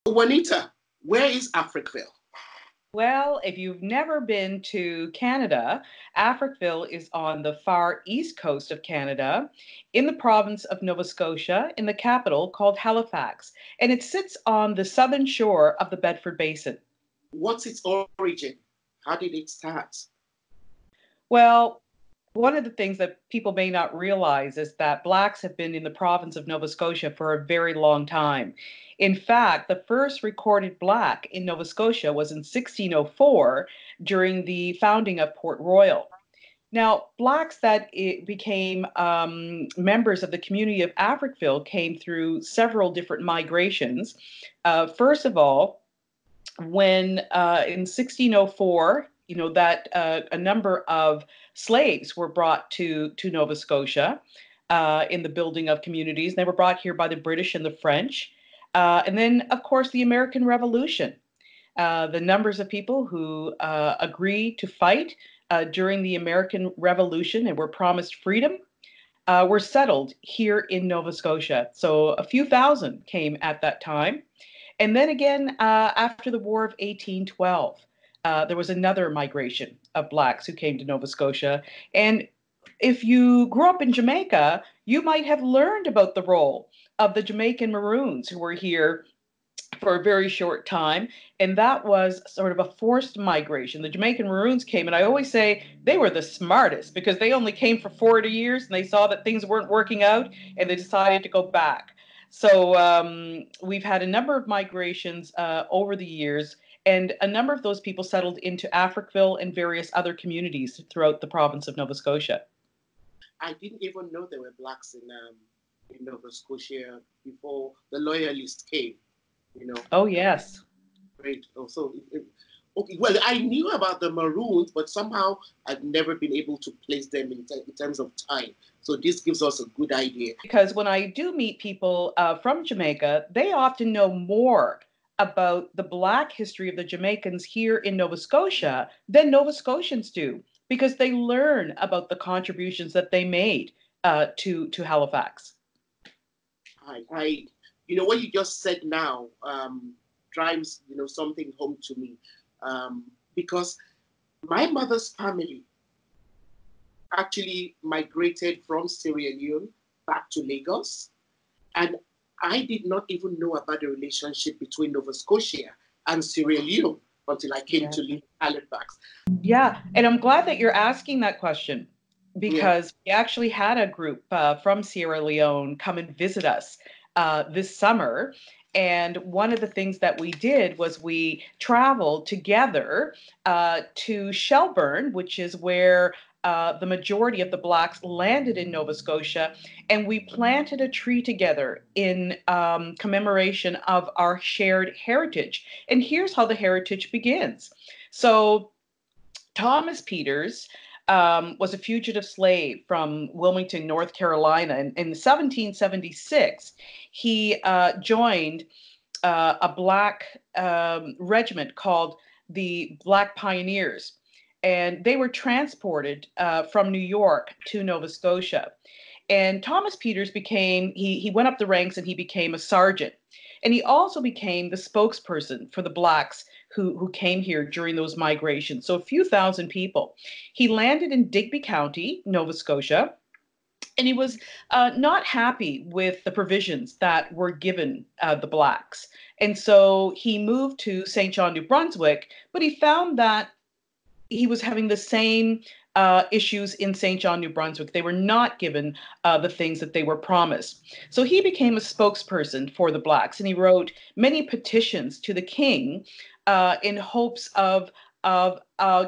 Juanita, where is Africville? Well, if you've never been to Canada, Afrikville is on the far east coast of Canada in the province of Nova Scotia in the capital called Halifax. And it sits on the southern shore of the Bedford Basin. What's its origin? How did it start? Well, one of the things that people may not realize is that Blacks have been in the province of Nova Scotia for a very long time. In fact, the first recorded Black in Nova Scotia was in 1604 during the founding of Port Royal. Now, Blacks that became members of the community of Afrikville came through several different migrations. First of all, when in 1604, that a number of slaves were brought to Nova Scotia in the building of communities. They were brought here by the British and the French. And then, of course, the American Revolution. The numbers of people who agreed to fight during the American Revolution and were promised freedom were settled here in Nova Scotia. So a few thousand came at that time. And then again, after the War of 1812, there was another migration of Blacks who came to Nova Scotia. And if you grew up in Jamaica, you might have learned about the role of the Jamaican Maroons who were here for a very short time. And that was sort of a forced migration. The Jamaican Maroons came, and I always say they were the smartest because they only came for 40 years and they saw that things weren't working out and they decided to go back. So we've had a number of migrations over the years, and a number of those people settled into Afrikville and various other communities throughout the province of Nova Scotia. I didn't even know there were Blacks in Nova Scotia before the Loyalists came. Oh, yes. Great. Oh, so, okay. Well, I knew about the Maroons, but somehow I've never been able to place them in terms of time. So this gives us a good idea. Because when I do meet people from Jamaica, they often know more about the Black history of the Jamaicans here in Nova Scotia than Nova Scotians do, because they learn about the contributions that they made to Halifax. What you just said now drives something home to me, because my mother's family actually migrated from Sierra Leone back to Lagos, and I did not even know about the relationship between Nova Scotia and Sierra Leone until I came to live in Halifax. Yeah, and I'm glad that you're asking that question, because we actually had a group from Sierra Leone come and visit us this summer. And one of the things that we did was we traveled together to Shelburne, which is where the majority of the Blacks landed in Nova Scotia, and we planted a tree together in commemoration of our shared heritage. And here's how the heritage begins. So Thomas Peters was a fugitive slave from Wilmington, North Carolina. And in 1776, he joined a Black regiment called the Black Pioneers. And they were transported from New York to Nova Scotia. And Thomas Peters he went up the ranks and he became a sergeant. And he also became the spokesperson for the Blacks who came here during those migrations. So a few thousand people. He landed in Digby County, Nova Scotia, and he was not happy with the provisions that were given the Blacks. And so he moved to St. John, New Brunswick, but he found that he was having the same issues in St. John, New Brunswick. They were not given the things that they were promised. So he became a spokesperson for the Blacks, and he wrote many petitions to the king in hopes of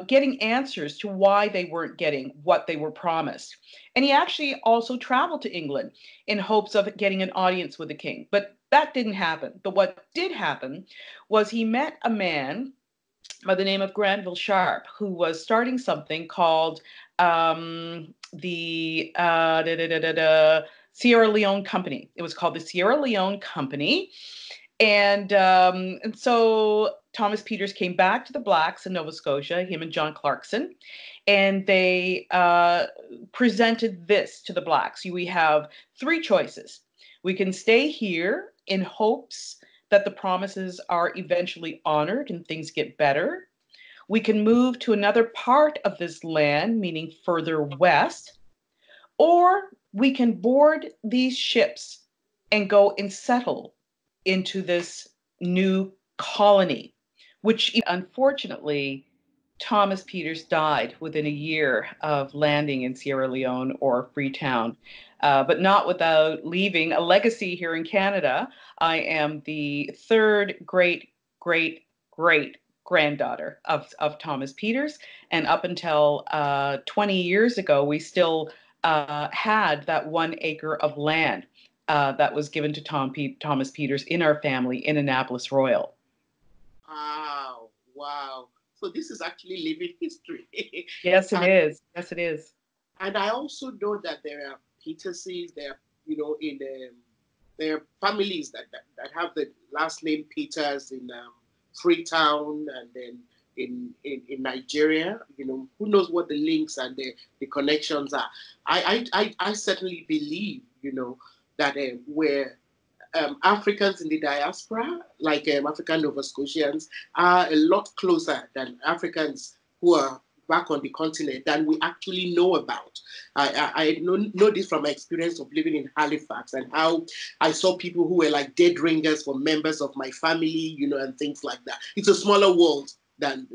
getting answers to why they weren't getting what they were promised. And he actually also traveled to England in hopes of getting an audience with the king. But that didn't happen. But what did happen was he met a man by the name of Granville Sharp, who was starting something called the Sierra Leone Company. It was called the Sierra Leone Company. And so Thomas Peters came back to the Blacks in Nova Scotia, him and John Clarkson, and they presented this to the Blacks. We have three choices. We can stay here in hopes that the promises are eventually honored and things get better. We can move to another part of this land, meaning further west, or we can board these ships and go and settle into this new colony, which unfortunately, Thomas Peters died within a year of landing in Sierra Leone or Freetown, but not without leaving a legacy here in Canada. I am the third great granddaughter of Thomas Peters. And up until 20 years ago, we still had that 1 acre of land that was given to Thomas Peters in our family in Annapolis Royal. Wow, wow. So this is actually living history. Yes, it is. Yes, it is. And I also know that there are Peterses, there are, in there are families that have the last name Peters in Freetown and then in Nigeria. Who knows what the links and the connections are. I certainly believe, that where Africans in the diaspora, like African Nova Scotians, are a lot closer than Africans who are back on the continent than we actually know about. I know this from my experience of living in Halifax and how I saw people who were like dead ringers for members of my family, and things like that. It's a smaller world than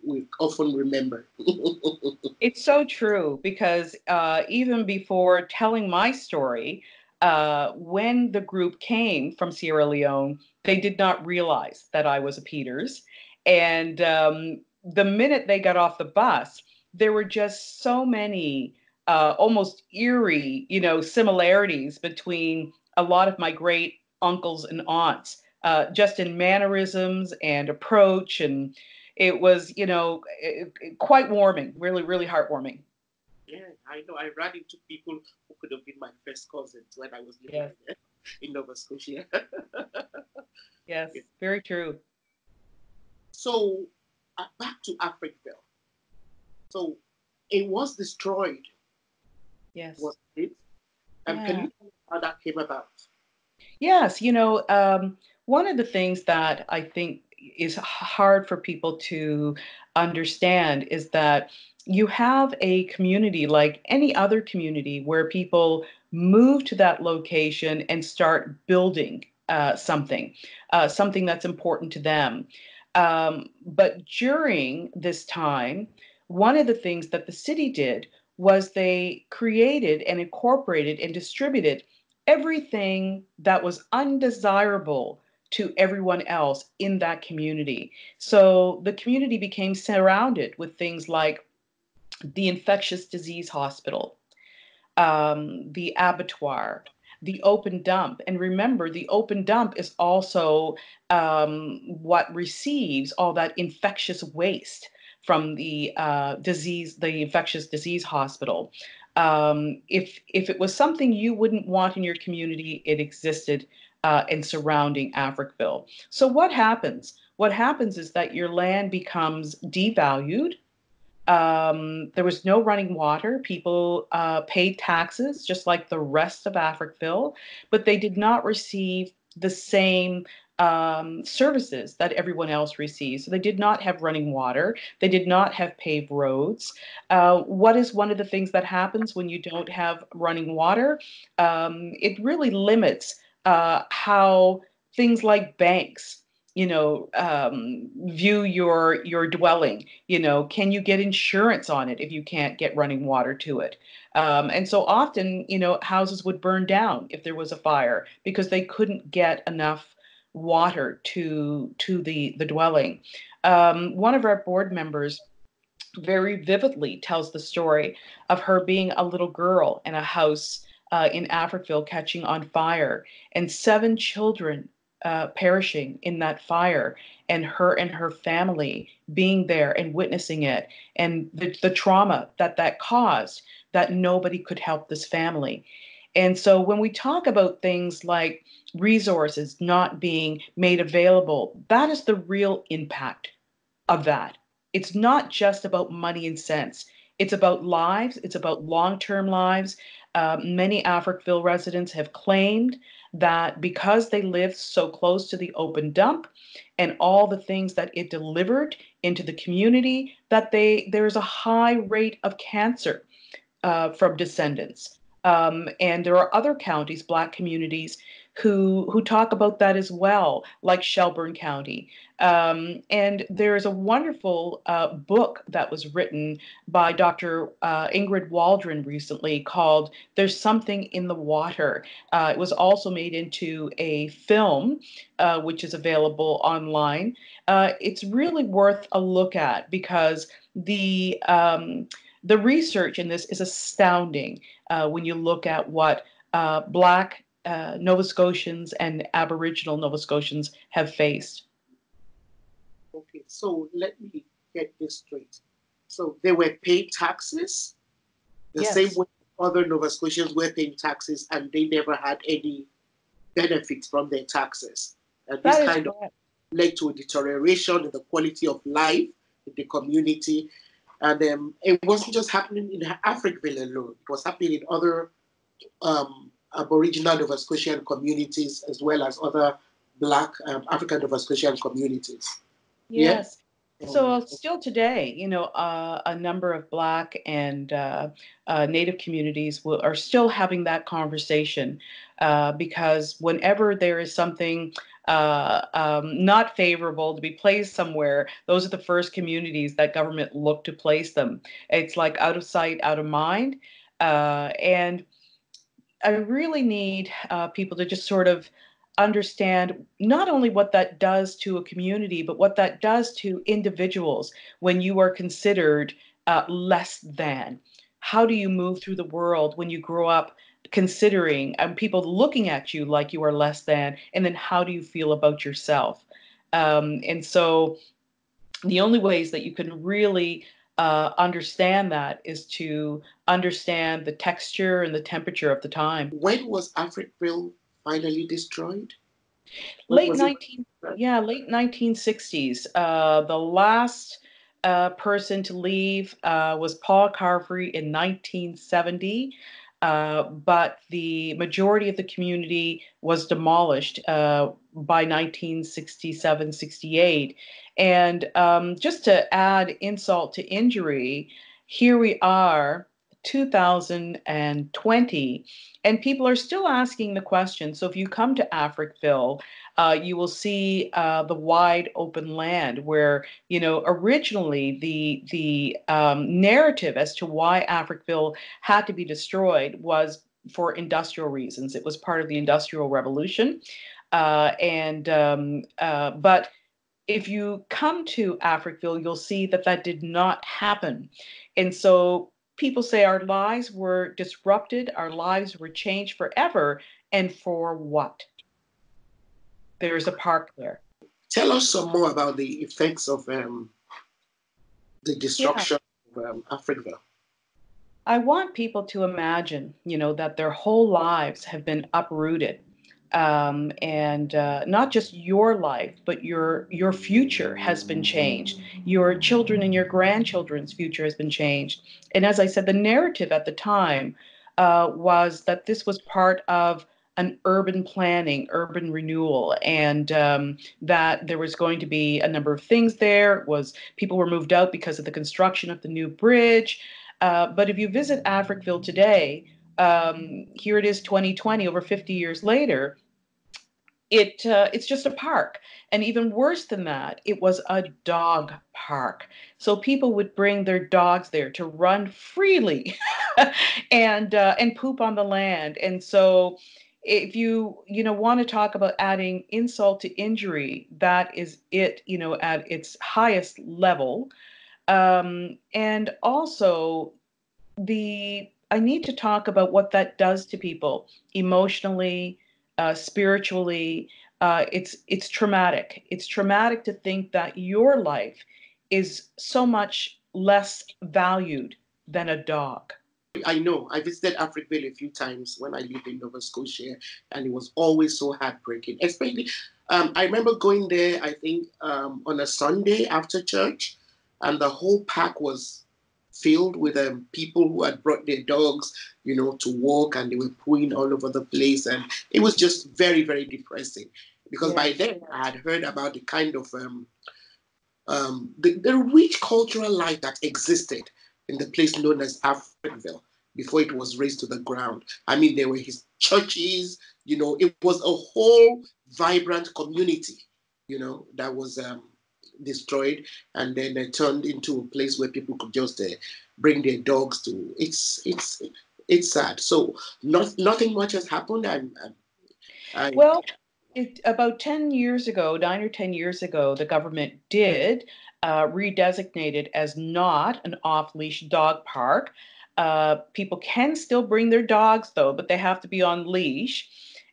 we often remember. It's so true because even before telling my story, when the group came from Sierra Leone, they did not realize that I was a Peters. And the minute they got off the bus, there were just so many almost eerie, similarities between a lot of my great uncles and aunts, just in mannerisms and approach. And it was, quite warming, really, really heartwarming. Yeah, I know. I ran into people who could have been my first cousins when I was living in Nova Scotia. Yes, very true. So back to Africville. So it was destroyed. Yes. Was it? Can you tell me how that came about? Yes, one of the things that I think is hard for people to understand is that you have a community like any other community where people move to that location and start building something that's important to them. But during this time, one of the things that the city did was they created and incorporated and distributed everything that was undesirable to everyone else in that community. So the community became surrounded with things like the infectious disease hospital, the abattoir, the open dump. And remember, the open dump is also what receives all that infectious waste from the the infectious disease hospital. If it was something you wouldn't want in your community, it existed in surrounding Africville. So what happens? What happens is that your land becomes devalued. There was no running water. People paid taxes just like the rest of Africville, but they did not receive the same services that everyone else receives. So they did not have running water. They did not have paved roads. What is one of the things that happens when you don't have running water? It really limits how things like banks view your dwelling. Can you get insurance on it if you can't get running water to it? And so often, houses would burn down if there was a fire because they couldn't get enough water to the dwelling. One of our board members very vividly tells the story of her being a little girl in a house in Africville catching on fire and 7 children perishing in that fire, and her family being there and witnessing it, and the trauma that caused, that nobody could help this family. And so when we talk about things like resources not being made available, that is the real impact of that. It's not just about money and cents. It's about lives. It's about long-term lives. Many Africville residents have claimed that because they lived so close to the open dump and all the things that it delivered into the community, that there's a high rate of cancer from descendants. And there are other counties, Black communities, who talk about that as well, like Shelburne County. And there's a wonderful book that was written by Dr. Ingrid Waldron recently called "There's Something in the Water." It was also made into a film, which is available online. It's really worth a look at because the research in this is astounding when you look at what Black Nova Scotians and Aboriginal Nova Scotians have faced. Okay, so let me get this straight. So they were paying taxes the same way other Nova Scotians were paying taxes, and they never had any benefits from their taxes. And this kind of led to a deterioration in the quality of life in the community. And it wasn't just happening in Africville alone. It was happening in other Aboriginal Nova Scotian communities as well as other Black African Nova Scotian communities. Yes. Yeah? So still today, a number of Black and Native communities are still having that conversation because whenever there is something not favorable to be placed somewhere, those are the first communities that government look to place them. It's like out of sight, out of mind. And I really need people to just sort of understand not only what that does to a community, but what that does to individuals when you are considered less than. How do you move through the world when you grow up considering people looking at you like you are less than? And then how do you feel about yourself? And so the only ways that you can really understand that is to understand the texture and the temperature of the time. When was Afrikville finally destroyed? Late 1960s. The last person to leave was Paul Carfrey in 1970. But the majority of the community was demolished by 1967, 68. And just to add insult to injury, here we are, 2020, and people are still asking the question. So if you come to Afrikville, you will see the wide open land where, originally the narrative as to why Afrikville had to be destroyed was for industrial reasons. It was part of the Industrial Revolution. But if you come to Afrikville, you'll see that did not happen. And so people say our lives were disrupted, our lives were changed forever, and for what? There's a park there. Tell us some more about the effects of the destruction of Afrikville. I want people to imagine, that their whole lives have been uprooted. And not just your life, but your future has been changed. Your children and your grandchildren's future has been changed. And as I said, the narrative at the time was that this was part of an urban planning, urban renewal, and that there was going to be a number of things there. People were moved out because of the construction of the new bridge. But if you visit Afrikville today, here it is 2020, over 50 years later, it's just a park. And even worse than that, it was a dog park. So people would bring their dogs there to run freely and poop on the land. And so if you want to talk about adding insult to injury, that is it, at its highest level. And also I need to talk about what that does to people emotionally, spiritually. It's traumatic. It's traumatic to think that your life is so much less valued than a dog. I know. I visited Africville a few times when I lived in Nova Scotia, and it was always so heartbreaking. Especially, I remember going there, I think, on a Sunday after church, and the whole park was filled with people who had brought their dogs, to walk, and they were pooing all over the place. And it was just very, very depressing because by then I had heard about the kind of the rich cultural life that existed in the place known as Africville before it was razed to the ground. I mean, there were his churches, it was a whole vibrant community, that was destroyed, and then turned into a place where people could just bring their dogs to. It's sad. So nothing much has happened. Well, about 10 years ago, 9 or 10 years ago, the government did redesignate it as not an off-leash dog park. People can still bring their dogs, though, but they have to be on leash.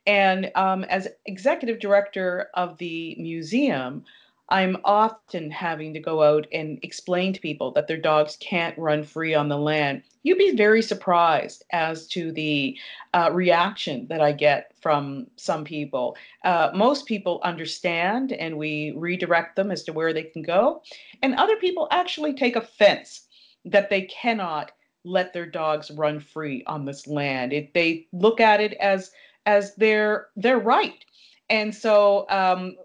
And as executive director of the museum, I'm often having to go out and explain to people that their dogs can't run free on the land. You'd be very surprised as to the reaction that I get from some people. Most people understand, and we redirect them as to where they can go. And other people actually take offense that they cannot let their dogs run free on this land. They look at it as their right. And so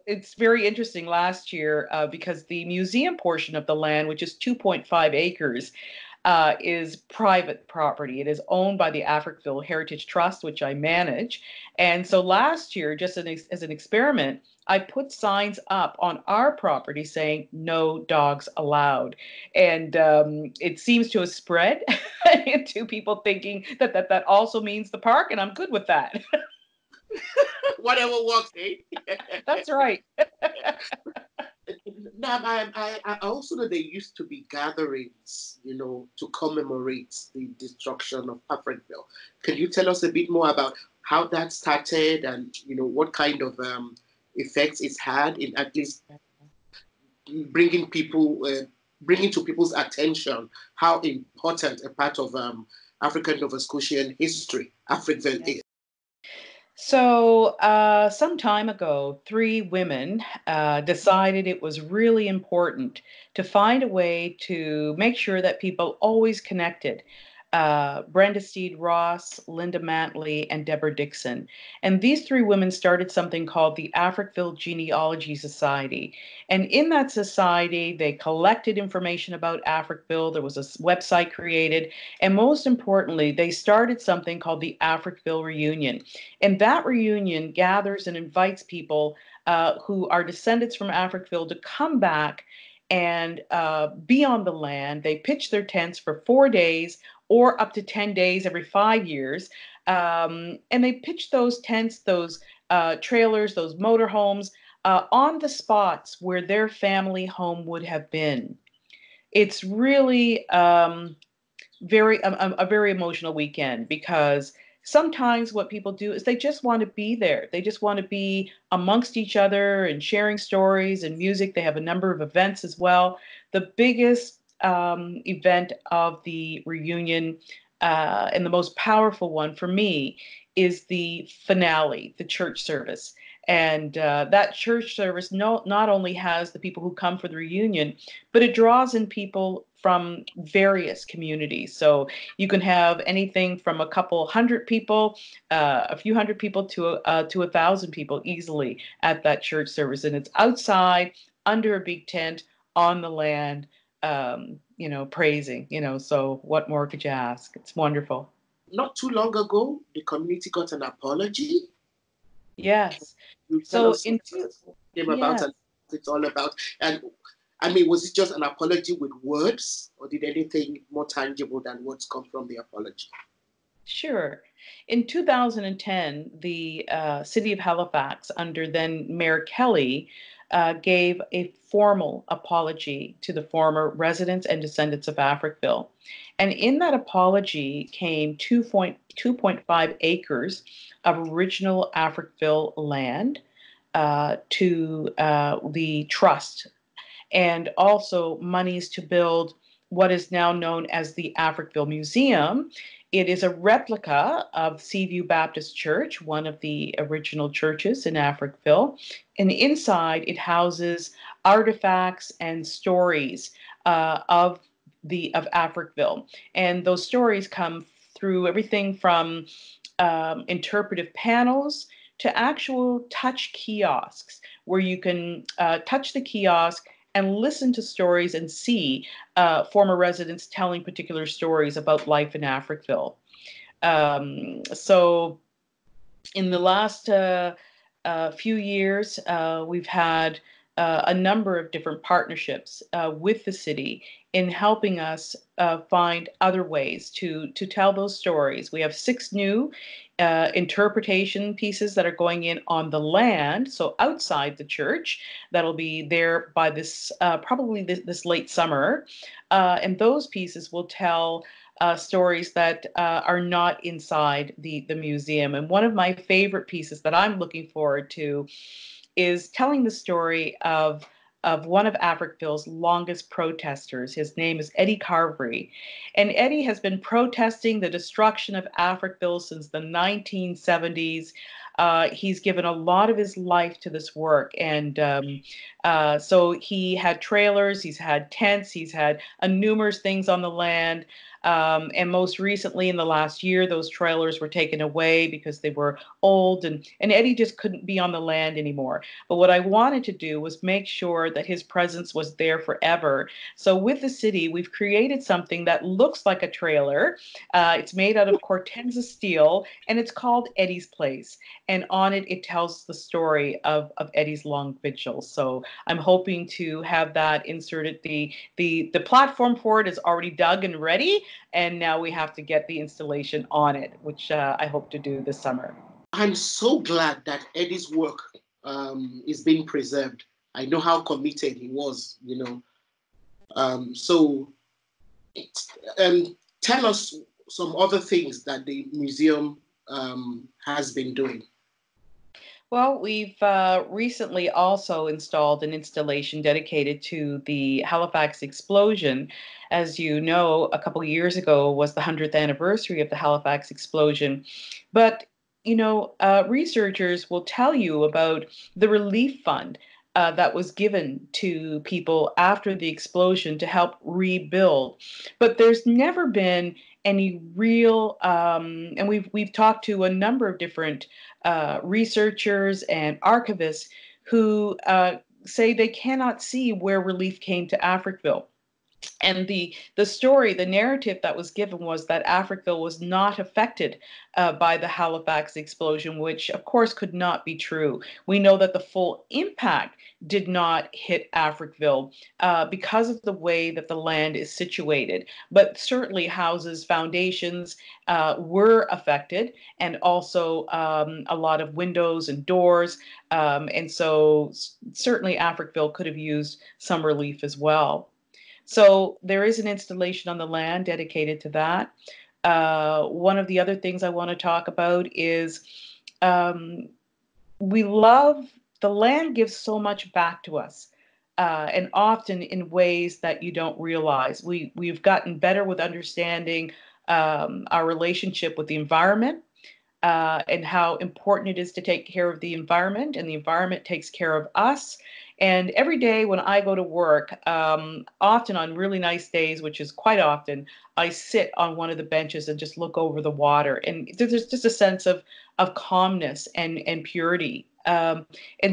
it's very interesting last year because the museum portion of the land, which is 2.5 acres, is private property. It is owned by the Afrikville Heritage Trust, which I manage. And so last year, just as an experiment, I put signs up on our property saying no dogs allowed. And it seems to have spread into people thinking that also means the park, and I'm good with that. Whatever works, eh? That's right. Now, I also know there used to be gatherings, to commemorate the destruction of Africville. Can you tell us a bit more about how that started and, what kind of effects it's had in at least bringing to people's attention how important a part of African Nova Scotian history Africville is? So, some time ago, three women decided it was really important to find a way to make sure that people always connected. Brenda Steed Ross, Linda Mantley, and Deborah Dixon. And these three women started something called the Afrikville Genealogy Society. And in that society, they collected information about Afrikville. There was a website created. And most importantly, they started something called the Afrikville Reunion. And that reunion gathers and invites people who are descendants from Afrikville to come back and be on the land. They pitch their tents for 4 days or up to 10 days every 5 years. And they pitch those tents, those trailers, those motorhomes on the spots where their family home would have been. It's really a very emotional weekend because sometimes what people do is they just want to be there. They just want to be amongst each other and sharing stories and music. They have a number of events as well. The biggest event of the reunion and the most powerful one for me is the finale, the church service. And that church service not only has the people who come for the reunion, but it draws in people from various communities. So you can have anything from a couple hundred people, a few hundred people to 1,000 people easily at that church service. And it's outside under a big tent on the land, praising, so what more could you ask? It's wonderful. Not too long ago, the community got an apology. Yes. You tell So us what came about and what it's all about. And I mean, was it just an apology with words, or did anything more tangible than words come from the apology? Sure. In 2010, the city of Halifax, under then Mayor Kelly, gave a formal apology to the former residents and descendants of Afrikville. And in that apology came 2.5 acres of original Afrikville land to the trust, and also monies to build what is now known as the Afrikville Museum. It is a replica of Seaview Baptist Church, one of the original churches in Afrikville. And inside it houses artifacts and stories of of Afrikville. And those stories come through everything from interpretive panels to actual touch kiosks where you can touch the kiosk and listen to stories and see former residents telling particular stories about life in Afrikville. So in the last few years, we've had a number of different partnerships with the city in helping us find other ways to tell those stories. We have 6 new interpretation pieces that are going in on the land, so outside the church, that'll be there by this probably this late summer. And those pieces will tell stories that are not inside the museum. And one of my favorite pieces that I'm looking forward to is telling the story of one of Afrikville's longest protesters. His name is Eddie Carvery. And Eddie has been protesting the destruction of Afrikville since the 1970s. He's given a lot of his life to this work. And so he had trailers, he's had tents, he's had numerous things on the land. And most recently, in the last year, those trailers were taken away because they were old, and Eddie just couldn't be on the land anymore. But what I wanted to do was make sure that his presence was there forever. So with the city, we've created something that looks like a trailer. It's made out of Cortenza steel, and it's called Eddie's Place. And on it, it tells the story of Eddie's long vigil. So I'm hoping to have that inserted. The platform for it is already dug and ready. And now we have to get the installation on it, which I hope to do this summer. I'm so glad that Eddie's work is being preserved. I know how committed he was, So tell us some other things that the museum has been doing. Well, we've recently also installed an installation dedicated to the Halifax explosion. As you know, a couple of years ago was the 100th anniversary of the Halifax explosion. But, researchers will tell you about the relief fund that was given to people after the explosion to help rebuild. But there's never been any real, and we've talked to a number of different researchers and archivists who say they cannot see where relief came to Afrikville. And the story, the narrative that was given was that Afrikville was not affected by the Halifax explosion, which of course could not be true. We know that the full impact did not hit Afrikville because of the way that the land is situated. But certainly houses, foundations were affected, and also a lot of windows and doors. And so certainly Afrikville could have used some relief as well. So there is an installation on the land dedicated to that. One of the other things I want to talk about is we love the land gives so much back to us, and often in ways that you don't realize. We've gotten better with understanding our relationship with the environment. And how important it is to take care of the environment, and the environment takes care of us. And every day when I go to work, often on really nice days, which is quite often, I sit on one of the benches and just look over the water. And there's just a sense of calmness and purity. And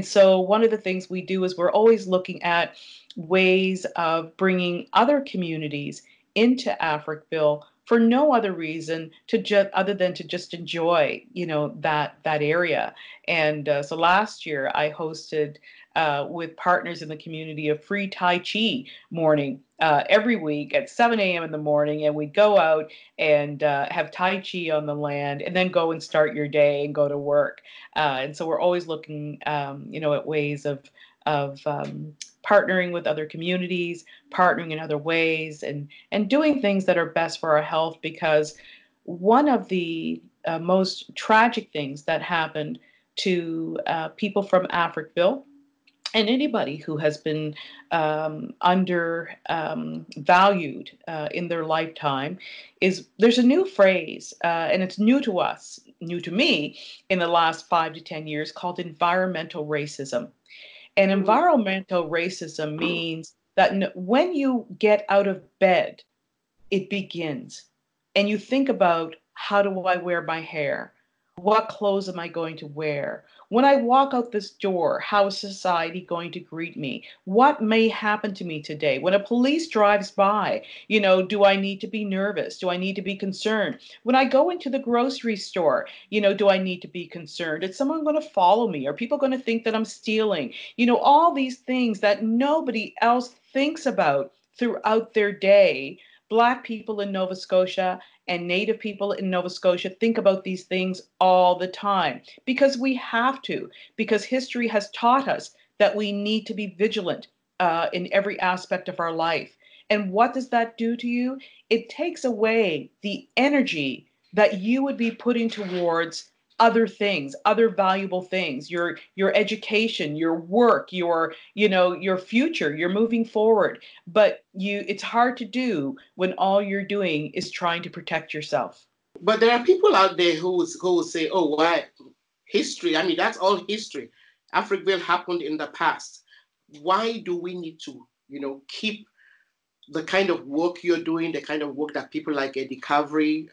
so one of the things we do is we're always looking at ways of bringing other communities into Afrikville for no other reason other than to just enjoy, that area. And so last year I hosted with partners in the community a free Tai Chi morning every week at 7 a.m. in the morning, and we'd go out and have Tai Chi on the land, and then go and start your day and go to work. And so we're always looking, at ways of partnering with other communities, partnering in other ways, and doing things that are best for our health. Because one of the most tragic things that happened to people from Afrikville, and anybody who has been undervalued in their lifetime, is there's a new phrase, and it's new to us, new to me, in the last 5 to 10 years, called environmental racism. And environmental racism means that when you get out of bed it begins. And you think about, how do I wear my hair? What clothes am I going to wear? When I walk out this door, how is society going to greet me? What may happen to me today? When a police drives by, do I need to be nervous? Do I need to be concerned? When I go into the grocery store, do I need to be concerned? Is someone going to follow me? Are people going to think that I'm stealing? All these things that nobody else thinks about throughout their day. Black people in Nova Scotia and Native people in Nova Scotia think about these things all the time, because we have to, because history has taught us that we need to be vigilant in every aspect of our life. And what does that do to you? It takes away the energy that you would be putting towards other things, other valuable things, your education, your work, your future, you're moving forward. But it's hard to do when all you're doing is trying to protect yourself. But there are people out there who will say, oh, why history? I mean, that's all history. Afrikville happened in the past. Why do we need to, keep the kind of work you're doing, the kind of work that people like Eddie Cavery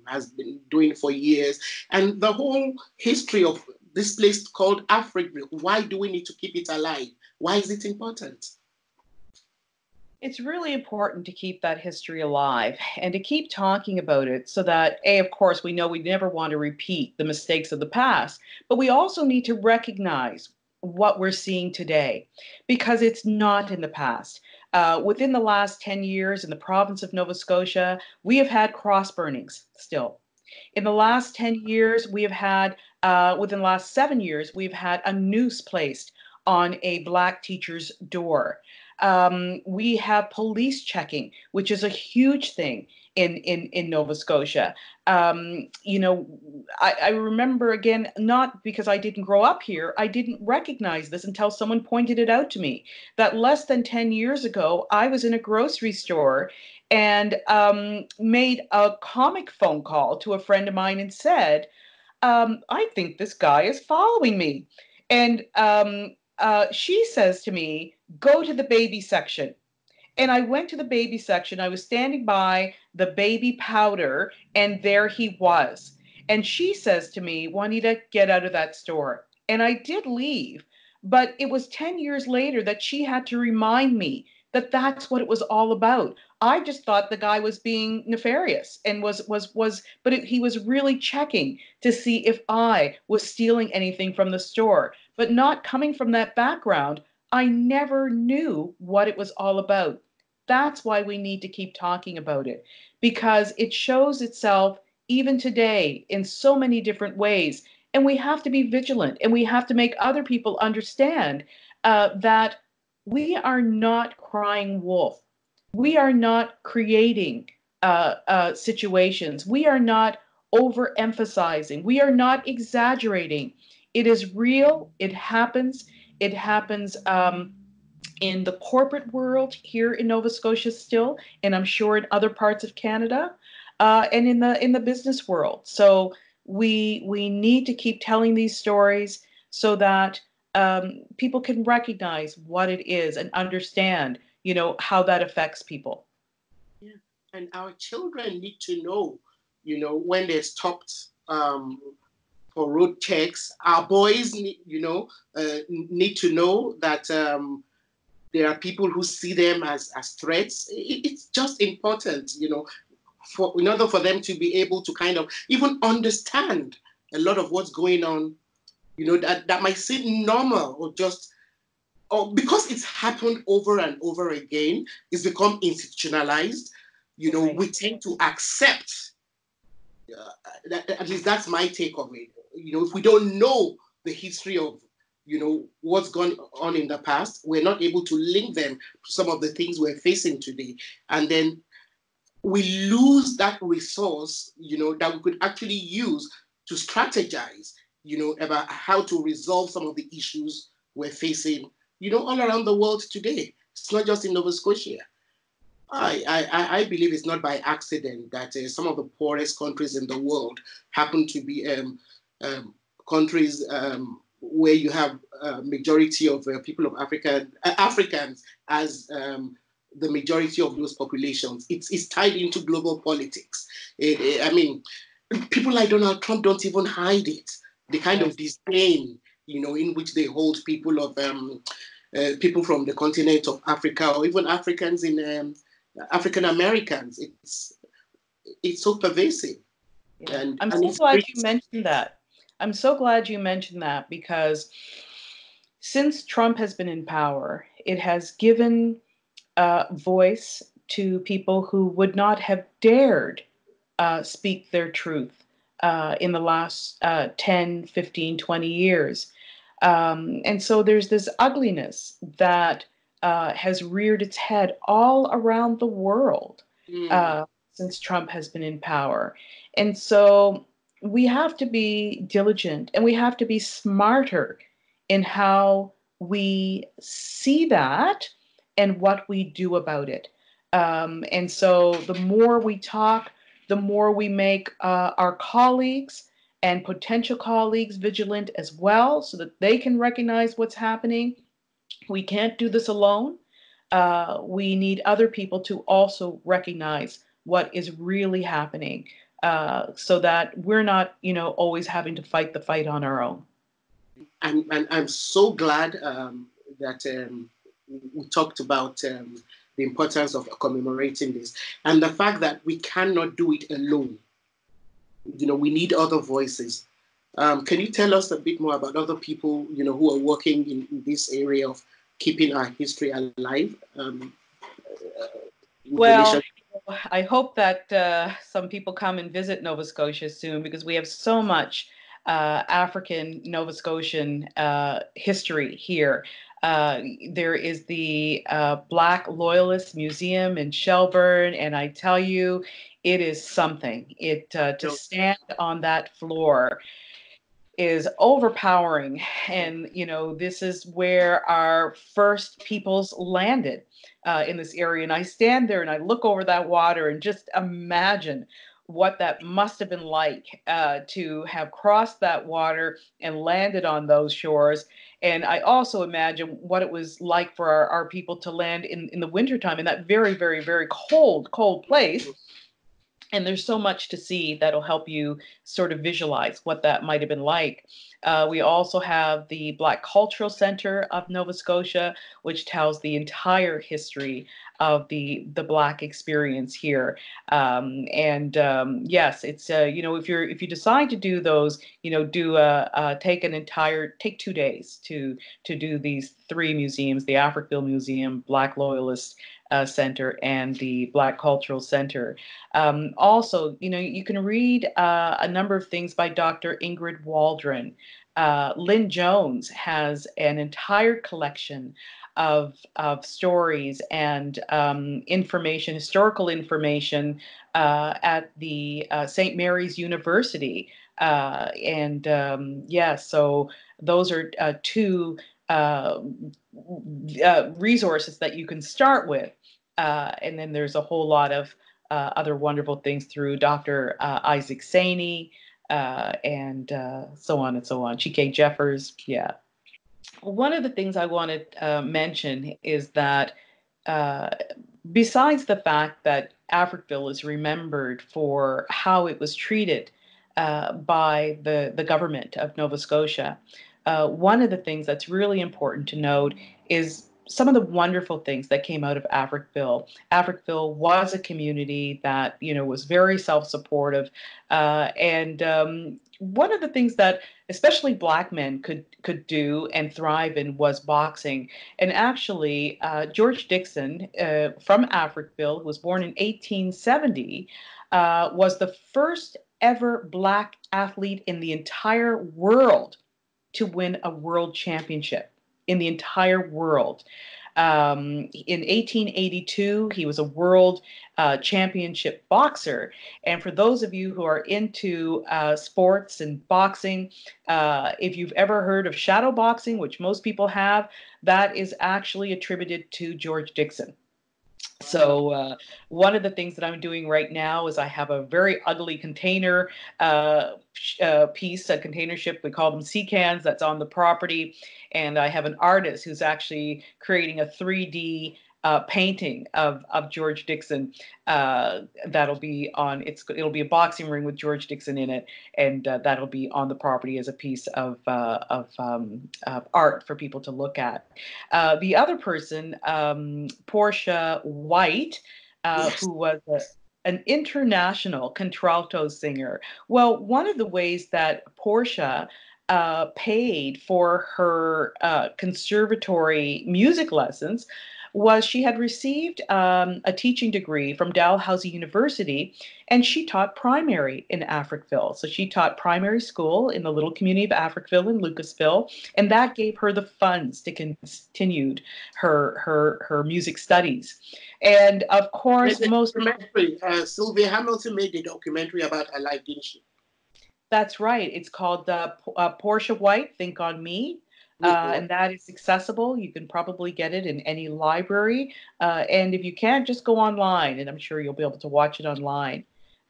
has been doing for years, and the whole history of this place called Afrikville? Why do we need to keep it alive? Why is it important? It's really important to keep that history alive and to keep talking about it, so that, of course, we know we never want to repeat the mistakes of the past, but we also need to recognize what we're seeing today, because it's not in the past. Within the last 10 years in the province of Nova Scotia, we have had cross burnings still. In the last 10 years, we have had, within the last 7 years, we've had a noose placed on a Black teacher's door. We have police checking, which is a huge thing in Nova Scotia. I remember, again, not because I didn't grow up here, I didn't recognize this until someone pointed it out to me, that less than 10 years ago, I was in a grocery store and made a comic phone call to a friend of mine and said, I think this guy is following me. And she says to me, go to the baby section. And I went to the baby section. I was standing by the baby powder, and there he was. And she says to me, Juanita, get out of that store. And I did leave. But it was 10 years later that she had to remind me that that's what it was all about. I just thought the guy was being nefarious and he was really checking to see if I was stealing anything from the store. But not coming from that background, I never knew what it was all about. That's why we need to keep talking about it, because it shows itself even today in so many different ways. And we have to be vigilant, and we have to make other people understand that we are not crying wolf. We are not creating situations. We are not overemphasizing. We are not exaggerating. It is real. It happens. It happens in the corporate world here in Nova Scotia still, and I'm sure in other parts of Canada, and in the business world. So we need to keep telling these stories so that people can recognize what it is and understand, how that affects people. Yeah, and our children need to know, when they're stopped for road checks. Our boys need to know that there are people who see them as threats. It's just important, in order for them to be able to kind of even understand a lot of what's going on, that might seem normal, or because it's happened over and over again, it's become institutionalized. Right. We tend to accept, at least that's my take of it. If we don't know the history of, what's gone on in the past, we're not able to link them to some of the things we're facing today. And then we lose that resource, that we could actually use to strategize, about how to resolve some of the issues we're facing, all around the world today. It's not just in Nova Scotia. I believe it's not by accident that some of the poorest countries in the world happen to be countries where you have a majority of people of Africans as the majority of those populations. It's tied into global politics. I mean, people like Donald Trump don't even hide it. The kind of disdain, in which they hold people of people from the continent of Africa, or even Africans in African Americans. It's so pervasive. Yeah. And I'm so glad you mentioned that. I'm so glad you mentioned that, because since Trump has been in power, it has given voice to people who would not have dared speak their truth in the last 10, 15, 20 years. And so there's this ugliness that has reared its head all around the world since Trump has been in power. And so we have to be diligent and we have to be smarter in how we see that and what we do about it. And so the more we talk, the more we make our colleagues and potential colleagues vigilant as well, so that they can recognize what's happening. We can't do this alone. We need other people to also recognize what is really happening, so that we're not, always having to fight the fight on our own. I'm so glad that we talked about the importance of commemorating this, and the fact that we cannot do it alone. We need other voices. Can you tell us a bit more about other people, who are working in this area of keeping our history alive? Well, I hope that some people come and visit Nova Scotia soon, because we have so much African Nova Scotian history here. There is the Black Loyalist Museum in Shelburne, and I tell you, it is something. To stand on that floor is overpowering. And, this is where our first peoples landed in this area. And I stand there and I look over that water and just imagine what that must have been like to have crossed that water and landed on those shores. And I also imagine what it was like for our people to land in the wintertime in that very, very, very cold place. And there's so much to see that'll help you sort of visualize what that might have been like. We also have the Black Cultural Center of Nova Scotia, which tells the entire history of the Black experience here. Yes, it's if you decide to do those, take 2 days to do these 3 museums: the Afrikville Museum, Black Loyalist Center, and the Black Cultural Center. Also, you can read a number of things by Dr. Ingrid Waldron. Lynn Jones has an entire collection of stories and information, historical information, at the St. Mary's University. So those are 2 resources that you can start with. And then there's a whole lot of other wonderful things through Dr. Isaac Saney, and so on and so on. Chike Jeffers, yeah. One of the things I want to mention is that besides the fact that Afrikville is remembered for how it was treated by the government of Nova Scotia, one of the things that's really important to note is some of the wonderful things that came out of Afrikville. Afrikville was a community that, was very self-supportive. One of the things that especially Black men could do and thrive in was boxing. And actually, George Dixon from Afrikville, who was born in 1870, was the first ever Black athlete in the entire world to win a world championship in the entire world. In 1882, he was a world championship boxer. And for those of you who are into sports and boxing, if you've ever heard of shadow boxing, which most people have, that is actually attributed to George Dixon. So one of the things that I'm doing right now is I have a very ugly container piece, a container ship. We call them sea cans, that's on the property. And I have an artist who's actually creating a 3D painting of George Dixon. That'll be on. It'll be a boxing ring with George Dixon in it, and that'll be on the property as a piece of art for people to look at. The other person, Portia White, Yes. who was an international contralto singer. Well, one of the ways that Portia paid for her conservatory music lessons was she had received a teaching degree from Dalhousie University, and she taught primary in Afrikville. So she taught primary school in the little community of Afrikville in Lucasville, and that gave her the funds to continue her music studies. And of There's course, a most documentary. Sylvia Hamilton made a documentary about her life, didn't she? that's right. It's called Portia White, Think on Me. Mhm. And that is accessible. You can probably get it in any library. And if you can't, just go online, and I'm sure you'll be able to watch it online.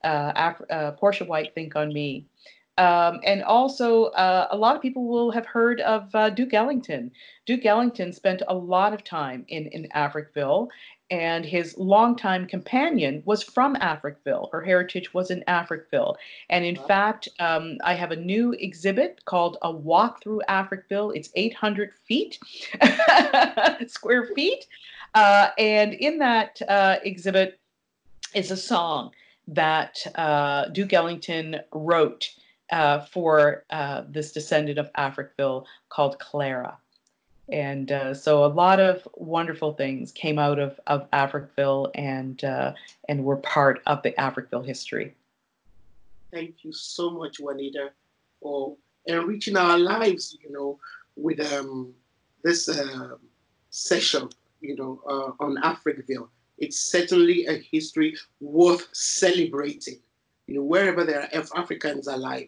Portia White, Think on Me. And also, a lot of people will have heard of Duke Ellington. Duke Ellington spent a lot of time in Afrikville, and his longtime companion was from Afrikville. Her heritage was in Afrikville. And in fact, I have a new exhibit called A Walk Through Afrikville. It's 800 feet, square feet. And in that exhibit is a song that Duke Ellington wrote for this descendant of Afrikville called Clara. And so a lot of wonderful things came out of Afrikville and were part of the Afrikville history. Thank you so much, Juanita, for enriching our lives, with this session, on Africville. It's certainly a history worth celebrating. Wherever there are Africans alive,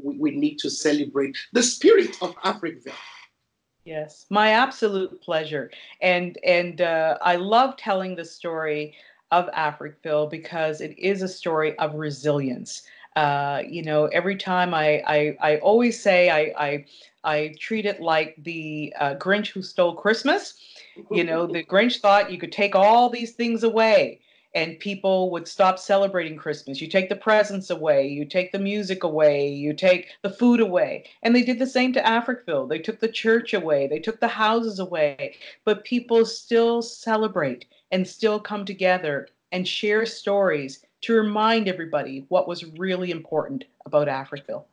we need to celebrate the spirit of Africville. Yes, my absolute pleasure. And I love telling the story of Afrikville because it is a story of resilience. Every time I always say I treat it like the Grinch who stole Christmas. The Grinch thought you could take all these things away and people would stop celebrating Christmas. You take the presents away, you take the music away, you take the food away. And they did the same to Afrikville. They took the church away, they took the houses away, but people still celebrate and still come together and share stories to remind everybody what was really important about Afrikville.